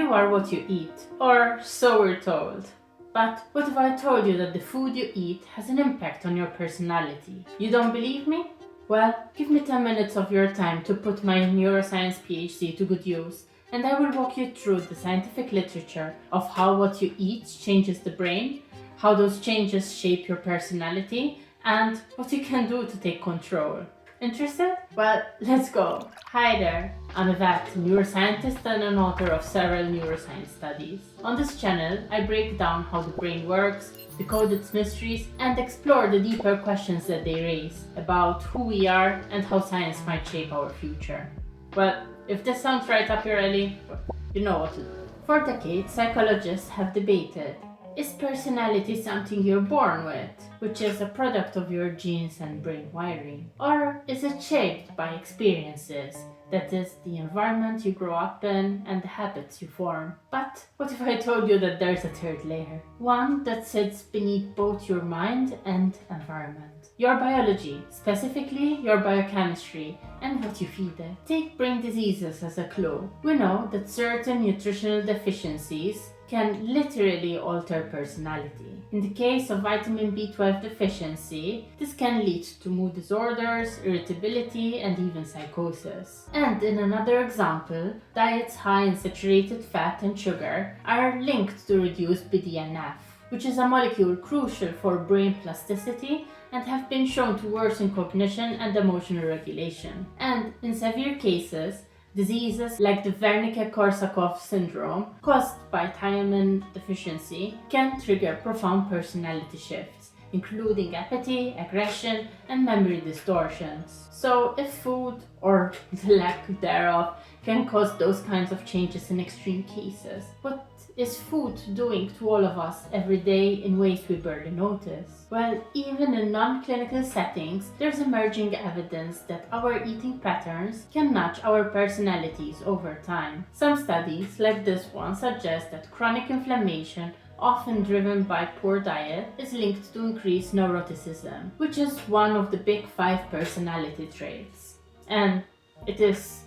You are what you eat, or so we're told. But what if I told you that the food you eat has an impact on your personality? You don't believe me? Well, give me 10 minutes of your time to put my neuroscience PhD to good use, and I will walk you through the scientific literature of how what you eat changes the brain, how those changes shape your personality, and what you can do to take control. Interested? Well, let's go. Hi there, I'm a vet, neuroscientist and an author of several neuroscience studies. On this channel, I break down how the brain works, decode its mysteries, and explore the deeper questions that they raise about who we are and how science might shape our future. Well, if this sounds right up your alley, you know what to do. For decades, psychologists have debated, is personality something you're born with, which is a product of your genes and brain wiring? Or is it shaped by experiences, that is, the environment you grow up in and the habits you form? But what if I told you that there's a third layer? One that sits beneath both your mind and environment. Your biology, specifically your biochemistry, and what you feed it. Take brain diseases as a clue. We know that certain nutritional deficiencies can literally alter personality. In the case of vitamin B12 deficiency, this can lead to mood disorders, irritability, and even psychosis. And in another example, diets high in saturated fat and sugar are linked to reduced BDNF, which is a molecule crucial for brain plasticity and have been shown to worsen cognition and emotional regulation. And in severe cases, diseases like the Wernicke-Korsakoff syndrome, caused by thiamine deficiency, can trigger profound personality shifts, including apathy, aggression, and memory distortions. So if food, or the lack thereof, can cause those kinds of changes in extreme cases, what is food doing to all of us every day in ways we barely notice? Well, even in non-clinical settings, there's emerging evidence that our eating patterns can nudge our personalities over time. Some studies, like this one, suggest that chronic inflammation, often driven by poor diet, is linked to increased neuroticism, which is one of the big 5 personality traits. And it is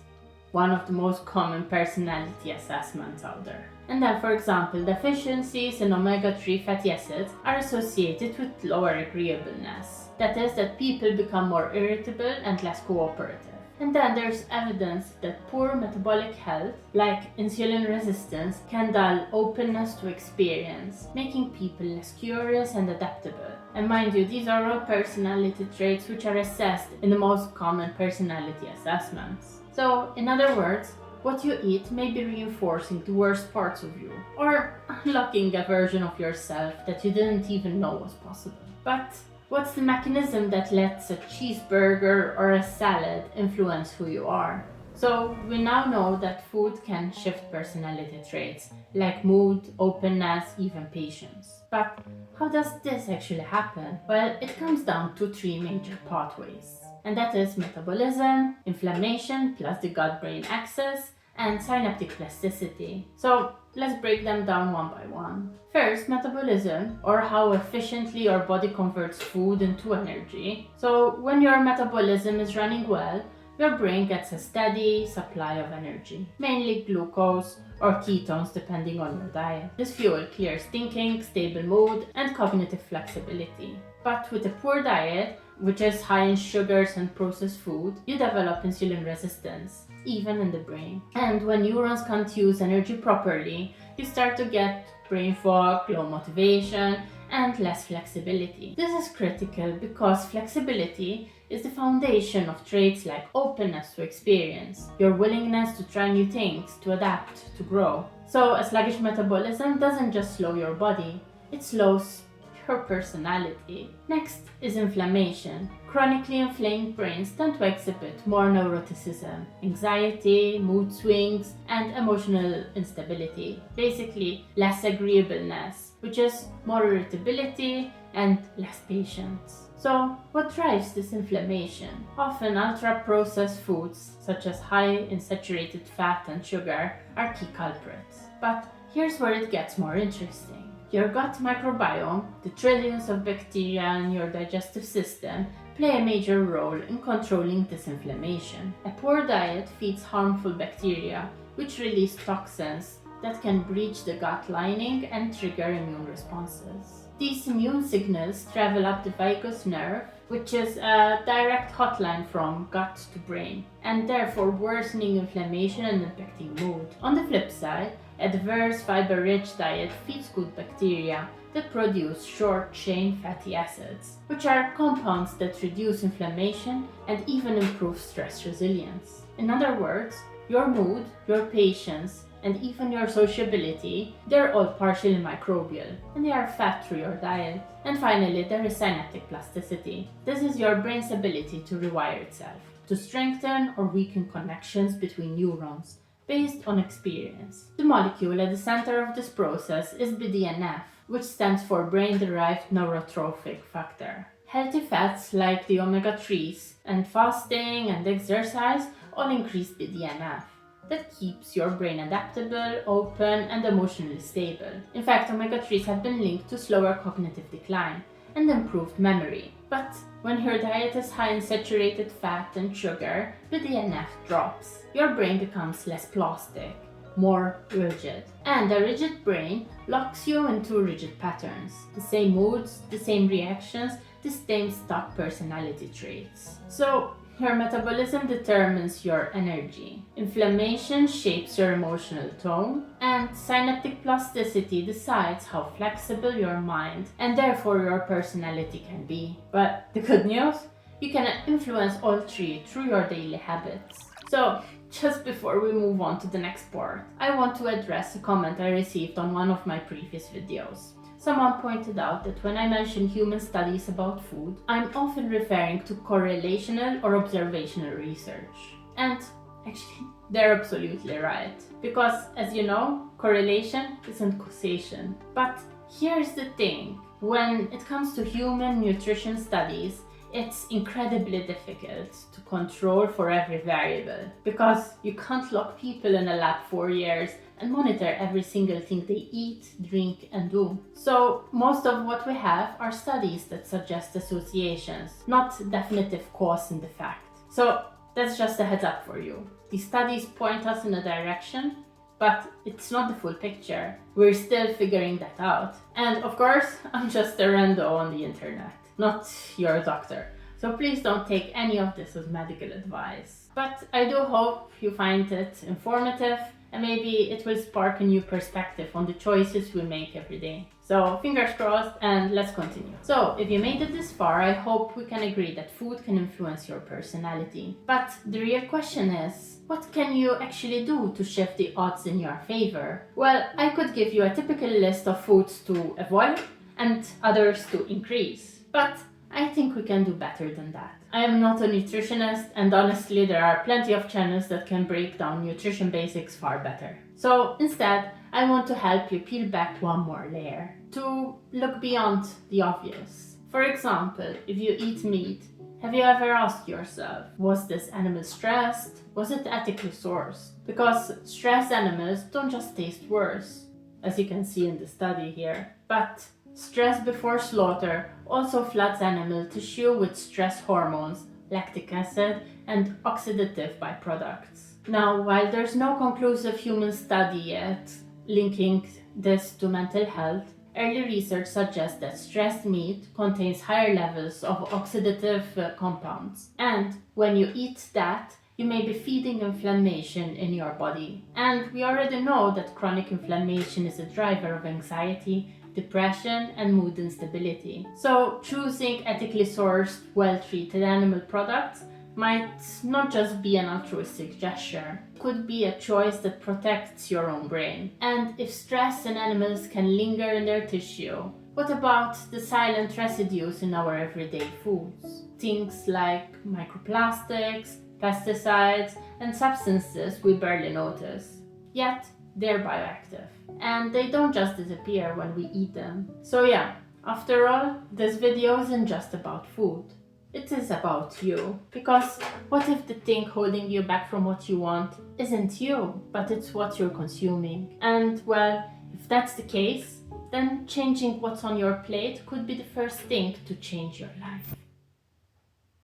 one of the most common personality assessments out there. And then, for example, deficiencies in omega-3 fatty acids are associated with lower agreeableness. That is, that people become more irritable and less cooperative. And then there's evidence that poor metabolic health, like insulin resistance, can dull openness to experience, making people less curious and adaptable. And mind you, these are all personality traits which are assessed in the most common personality assessments. So, in other words, what you eat may be reinforcing the worst parts of you, or unlocking a version of yourself that you didn't even know was possible. But what's the mechanism that lets a cheeseburger or a salad influence who you are? So we now know that food can shift personality traits, like mood, openness, even patience. But how does this actually happen? Well, it comes down to 3 major pathways. And that is metabolism, inflammation, plus the gut-brain axis, and synaptic plasticity. So let's break them down one by one. First, metabolism, or how efficiently your body converts food into energy. So when your metabolism is running well, your brain gets a steady supply of energy, mainly glucose or ketones depending on your diet. This fuel clears thinking, stable mood, and cognitive flexibility. But with a poor diet, which is high in sugars and processed food, you develop insulin resistance, even in the brain. And when neurons can't use energy properly, you start to get brain fog, low motivation, and less flexibility. This is critical because flexibility is the foundation of traits like openness to experience, your willingness to try new things, to adapt, to grow. So a sluggish metabolism doesn't just slow your body, it slows your personality. Next is inflammation. Chronically inflamed brains tend to exhibit more neuroticism, anxiety, mood swings, and emotional instability. Basically, less agreeableness, which is more irritability and less patience. So, what drives this inflammation? Often ultra-processed foods, such as high in saturated fat and sugar, are key culprits. But here's where it gets more interesting. Your gut microbiome, the trillions of bacteria in your digestive system, play a major role in controlling this inflammation. A poor diet feeds harmful bacteria, which release toxins, that can breach the gut lining and trigger immune responses. These immune signals travel up the vagus nerve, which is a direct hotline from gut to brain, and therefore worsening inflammation and impacting mood. On the flip side, adverse fiber-rich diet feeds good bacteria that produce short-chain fatty acids, which are compounds that reduce inflammation and even improve stress resilience. In other words, your mood, your patience, and even your sociability, they're all partially microbial, and they are fed through your diet. And finally, there is synaptic plasticity. This is your brain's ability to rewire itself, to strengthen or weaken connections between neurons, based on experience. The molecule at the center of this process is BDNF, which stands for brain-derived neurotrophic factor. Healthy fats like the omega-3s and fasting and exercise all increase BDNF. That keeps your brain adaptable, open, and emotionally stable. In fact, omega-3s have been linked to slower cognitive decline and improved memory. But when your diet is high in saturated fat and sugar, BDNF drops. Your brain becomes less plastic, more rigid. And a rigid brain locks you into rigid patterns. The same moods, the same reactions, the same stuck personality traits. So, your metabolism determines your energy. Inflammation shapes your emotional tone, and synaptic plasticity decides how flexible your mind and therefore your personality can be. But the good news? You can influence all three through your daily habits. So, just before we move on to the next part, I want to address a comment I received on one of my previous videos. Someone pointed out that when I mention human studies about food, I'm often referring to correlational or observational research. And actually, they're absolutely right. Because, as you know, correlation isn't causation. But here's the thing. When it comes to human nutrition studies, it's incredibly difficult to control for every variable. Because you can't lock people in a lab for years and monitor every single thing they eat, drink, and do. So most of what we have are studies that suggest associations, not definitive cause and effect. So that's just a heads up for you. These studies point us in a direction, but it's not the full picture. We're still figuring that out. And of course, I'm just a rando on the internet, not your doctor. So please don't take any of this as medical advice. But I do hope you find it informative, and maybe it will spark a new perspective on the choices we make every day. So fingers crossed, and let's continue. So if you made it this far, I hope we can agree that food can influence your personality. But the real question is, what can you actually do to shift the odds in your favor? Well, I could give you a typical list of foods to avoid and others to increase. But I think we can do better than that. I am not a nutritionist, and honestly there are plenty of channels that can break down nutrition basics far better. So instead, I want to help you peel back one more layer, to look beyond the obvious. For example, if you eat meat, have you ever asked yourself, was this animal stressed? Was it ethically sourced? Because stressed animals don't just taste worse, as you can see in the study here, but stress before slaughter also floods animal tissue with stress hormones, lactic acid, and oxidative byproducts. Now, while there's no conclusive human study yet linking this to mental health, early research suggests that stressed meat contains higher levels of oxidative compounds. And when you eat that, you may be feeding inflammation in your body. And we already know that chronic inflammation is a driver of anxiety, depression, and mood instability. So choosing ethically sourced, well-treated animal products might not just be an altruistic gesture. It could be a choice that protects your own brain. And if stress in animals can linger in their tissue, what about the silent residues in our everyday foods? Things like microplastics, pesticides, and substances we barely notice. Yet, they're bioactive. And they don't just disappear when we eat them. So yeah, after all, this video isn't just about food. It is about you. Because what if the thing holding you back from what you want isn't you, but it's what you're consuming? And well, if that's the case, then changing what's on your plate could be the first thing to change your life.